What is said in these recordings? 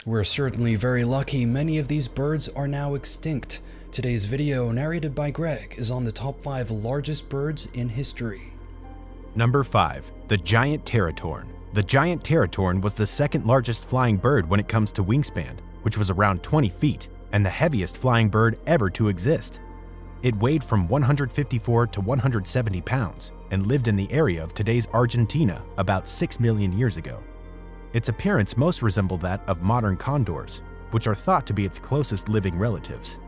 We're certainly very lucky many of these birds are now extinct. Today's video, narrated by Greg, is on the top 5 largest birds in history. Number 5. The giant teratorn. The giant teratorn was the second largest flying bird when it comes to wingspan, which was around 20 feet, and the heaviest flying bird ever to exist. It weighed from 154 to 170 pounds and lived in the area of today's Argentina about 6 million years ago. Its appearance most resembled that of modern condors, which are thought to be its closest living relatives.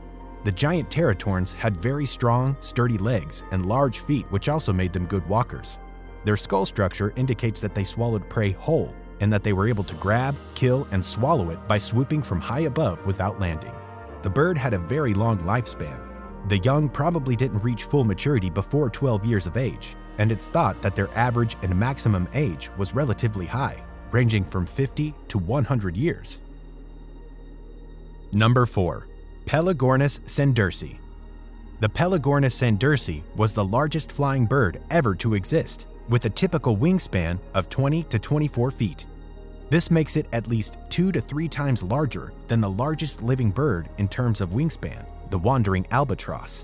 The giant teratorns had very strong, sturdy legs and large feet, which also made them good walkers. Their skull structure indicates that they swallowed prey whole and that they were able to grab, kill, and swallow it by swooping from high above without landing. The bird had a very long lifespan. The young probably didn't reach full maturity before 12 years of age, and it's thought that their average and maximum age was relatively high, ranging from 50 to 100 years. Number 4. Pelagornis sandersi. The Pelagornis sandersi was the largest flying bird ever to exist, with a typical wingspan of 20 to 24 feet. This makes it at least 2 to 3 times larger than the largest living bird in terms of wingspan, the wandering albatross.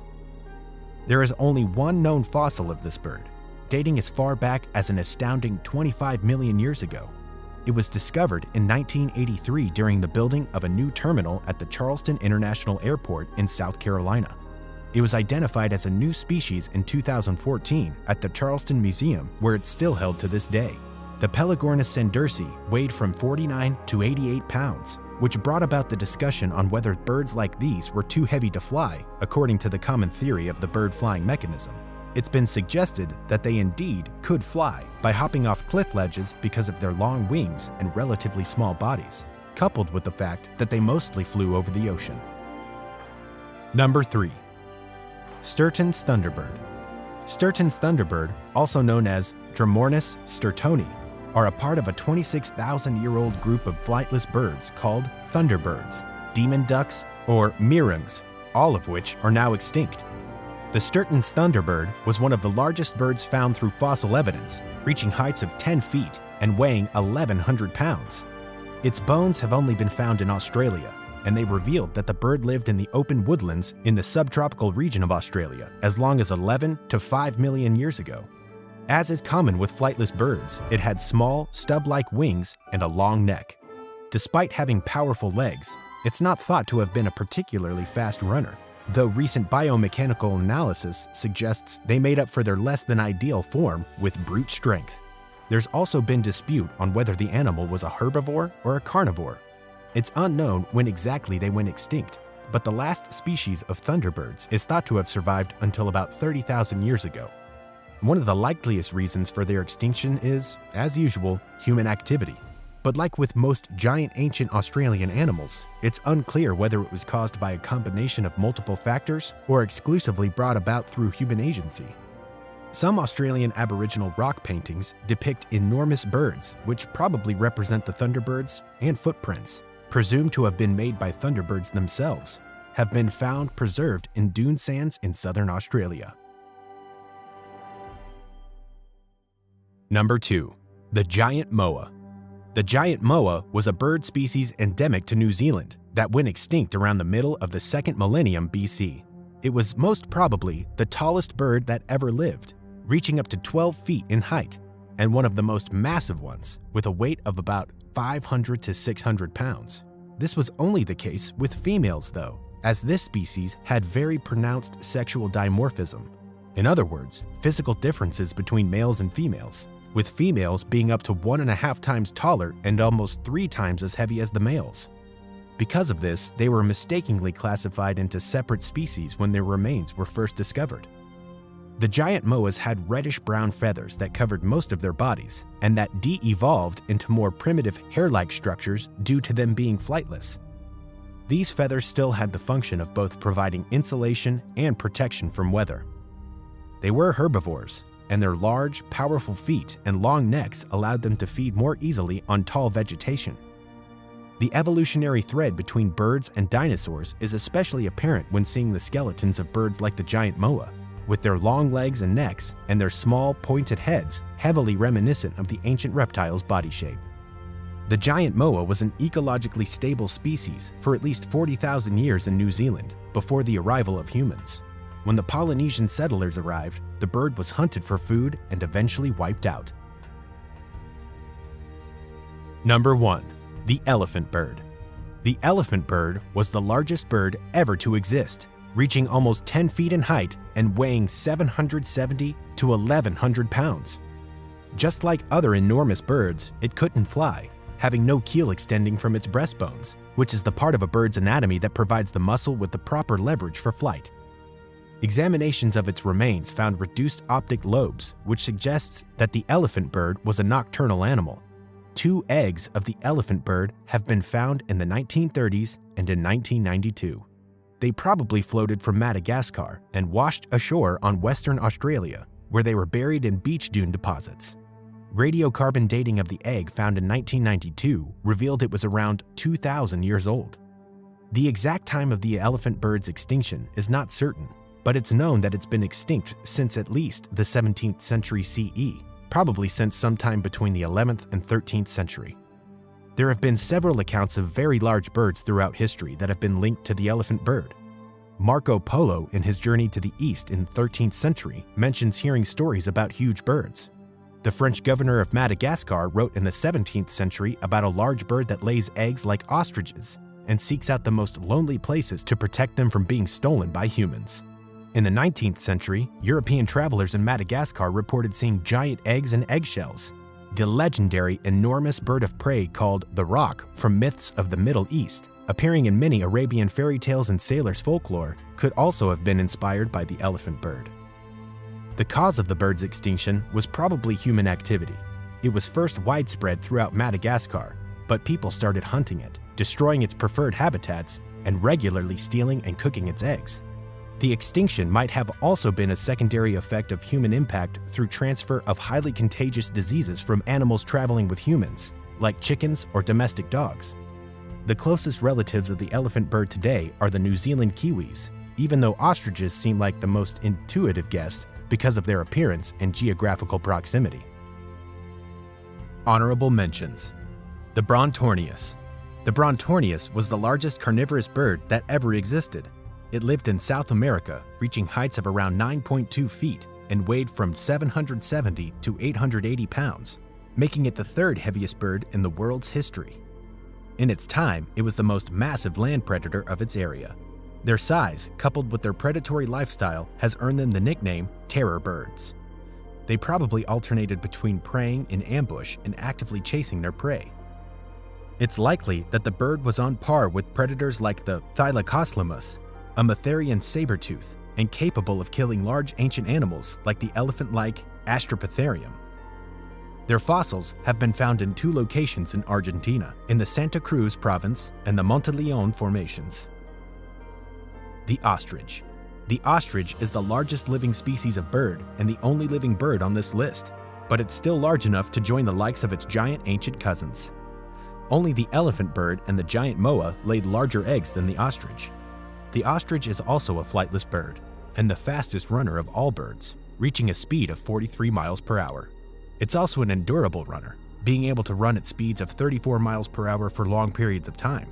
There is only one known fossil of this bird, dating as far back as an astounding 25 million years ago. It was discovered in 1983 during the building of a new terminal at the Charleston International Airport in South Carolina. It was identified as a new species in 2014 at the Charleston Museum, where it's still held to this day. The Pelagornis sandersi weighed from 49 to 88 pounds, which brought about the discussion on whether birds like these were too heavy to fly, according to the common theory of the bird flying mechanism. It's been suggested that they indeed could fly by hopping off cliff ledges because of their long wings and relatively small bodies, coupled with the fact that they mostly flew over the ocean. Number 3. Sturton's thunderbird. Sturton's thunderbird, also known as Dromornis sturtoni, are a part of a 26,000-year-old group of flightless birds called thunderbirds, demon ducks, or mirangs, all of which are now extinct. The Sturton's thunderbird was one of the largest birds found through fossil evidence, reaching heights of 10 feet and weighing 1,100 pounds. Its bones have only been found in Australia, and they revealed that the bird lived in the open woodlands in the subtropical region of Australia as long as 11 to 5 million years ago. As is common with flightless birds, it had small, stub-like wings and a long neck. Despite having powerful legs, it's not thought to have been a particularly fast runner, though recent biomechanical analysis suggests they made up for their less than ideal form with brute strength. There's also been dispute on whether the animal was a herbivore or a carnivore. It's unknown when exactly they went extinct, but the last species of thunderbirds is thought to have survived until about 30,000 years ago. One of the likeliest reasons for their extinction is, as usual, human activity. But like with most giant ancient Australian animals, it's unclear whether it was caused by a combination of multiple factors or exclusively brought about through human agency. Some Australian Aboriginal rock paintings depict enormous birds, which probably represent the thunderbirds, and footprints, presumed to have been made by thunderbirds themselves, have been found preserved in dune sands in southern Australia. Number 2. The giant moa. The giant moa was a bird species endemic to New Zealand that went extinct around the middle of the 2nd millennium BC. It was most probably the tallest bird that ever lived, reaching up to 12 feet in height, and one of the most massive ones, with a weight of about 500 to 600 pounds. This was only the case with females though, as this species had very pronounced sexual dimorphism. In other words, physical differences between males and females, with females being up to 1.5 times taller and almost 3 times as heavy as the males. Because of this, they were mistakenly classified into separate species when their remains were first discovered. The giant moas had reddish-brown feathers that covered most of their bodies, and that de-evolved into more primitive hair-like structures due to them being flightless. These feathers still had the function of both providing insulation and protection from weather. They were herbivores, and their large, powerful feet and long necks allowed them to feed more easily on tall vegetation. The evolutionary thread between birds and dinosaurs is especially apparent when seeing the skeletons of birds like the giant moa, with their long legs and necks and their small, pointed heads heavily reminiscent of the ancient reptile's body shape. The giant moa was an ecologically stable species for at least 40,000 years in New Zealand before the arrival of humans. When the Polynesian settlers arrived, the bird was hunted for food and eventually wiped out. Number 1. The elephant bird. The elephant bird was the largest bird ever to exist, reaching almost 10 feet in height and weighing 770 to 1,100 pounds. Just like other enormous birds, it couldn't fly, having no keel extending from its breastbones, which is the part of a bird's anatomy that provides the muscle with the proper leverage for flight. Examinations of its remains found reduced optic lobes, which suggests that the elephant bird was a nocturnal animal. 2 eggs of the elephant bird have been found in the 1930s and in 1992. They probably floated from Madagascar and washed ashore on Western Australia, where they were buried in beach dune deposits. Radiocarbon dating of the egg found in 1992 revealed it was around 2,000 years old. The exact time of the elephant bird's extinction is not certain, but it's known that it's been extinct since at least the 17th century CE, probably since sometime between the 11th and 13th century. There have been several accounts of very large birds throughout history that have been linked to the elephant bird. Marco Polo, in his journey to the east in the 13th century, mentions hearing stories about huge birds. The French governor of Madagascar wrote in the 17th century about a large bird that lays eggs like ostriches and seeks out the most lonely places to protect them from being stolen by humans. In the 19th century, European travelers in Madagascar reported seeing giant eggs and eggshells. The legendary enormous bird of prey called the roc from myths of the Middle East, appearing in many Arabian fairy tales and sailors' folklore, could also have been inspired by the elephant bird. The cause of the bird's extinction was probably human activity. It was first widespread throughout Madagascar, but people started hunting it, destroying its preferred habitats, and regularly stealing and cooking its eggs. The extinction might have also been a secondary effect of human impact through transfer of highly contagious diseases from animals traveling with humans, like chickens or domestic dogs. The closest relatives of the elephant bird today are the New Zealand kiwis, even though ostriches seem like the most intuitive guess because of their appearance and geographical proximity. Honorable mentions. The Brontornius. The Brontornius was the largest carnivorous bird that ever existed. It lived in South America, reaching heights of around 9.2 feet and weighed from 770 to 880 pounds, making it the 3rd heaviest bird in the world's history. In its time, it was the most massive land predator of its area. Their size, coupled with their predatory lifestyle, has earned them the nickname terror birds. They probably alternated between preying in ambush and actively chasing their prey. It's likely that the bird was on par with predators like the Thylacoslemus, a Matherian sabertooth, and capable of killing large ancient animals like the elephant-like Astrapitherium. Their fossils have been found in 2 locations in Argentina, in the Santa Cruz province and the Monteleone formations. The ostrich. The ostrich is the largest living species of bird and the only living bird on this list, but it's still large enough to join the likes of its giant ancient cousins. Only the elephant bird and the giant moa laid larger eggs than the ostrich. The ostrich is also a flightless bird and the fastest runner of all birds, reaching a speed of 43 miles per hour. It's also an endurable runner, being able to run at speeds of 34 miles per hour for long periods of time.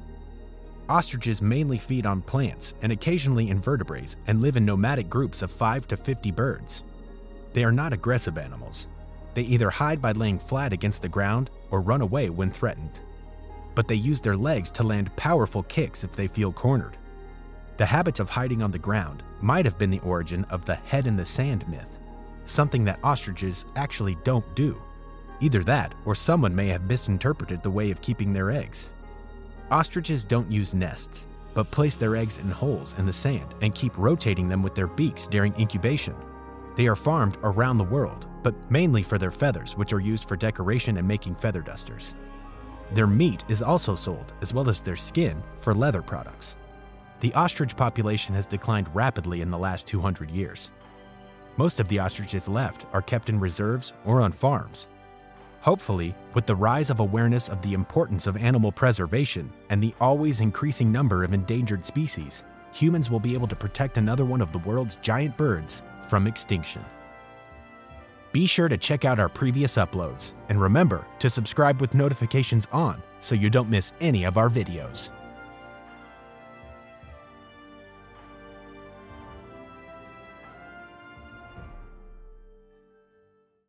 Ostriches mainly feed on plants and occasionally invertebrates and live in nomadic groups of 5 to 50 birds. They are not aggressive animals. They either hide by laying flat against the ground or run away when threatened. But they use their legs to land powerful kicks if they feel cornered. The habit of hiding on the ground might have been the origin of the head in the sand myth, something that ostriches actually don't do. Either that or someone may have misinterpreted the way of keeping their eggs. Ostriches don't use nests, but place their eggs in holes in the sand and keep rotating them with their beaks during incubation. They are farmed around the world, but mainly for their feathers, which are used for decoration and making feather dusters. Their meat is also sold, as well as their skin, for leather products. The ostrich population has declined rapidly in the last 200 years. Most of the ostriches left are kept in reserves or on farms. Hopefully, with the rise of awareness of the importance of animal preservation and the always increasing number of endangered species, humans will be able to protect another one of the world's giant birds from extinction. Be sure to check out our previous uploads, and remember to subscribe with notifications on so you don't miss any of our videos.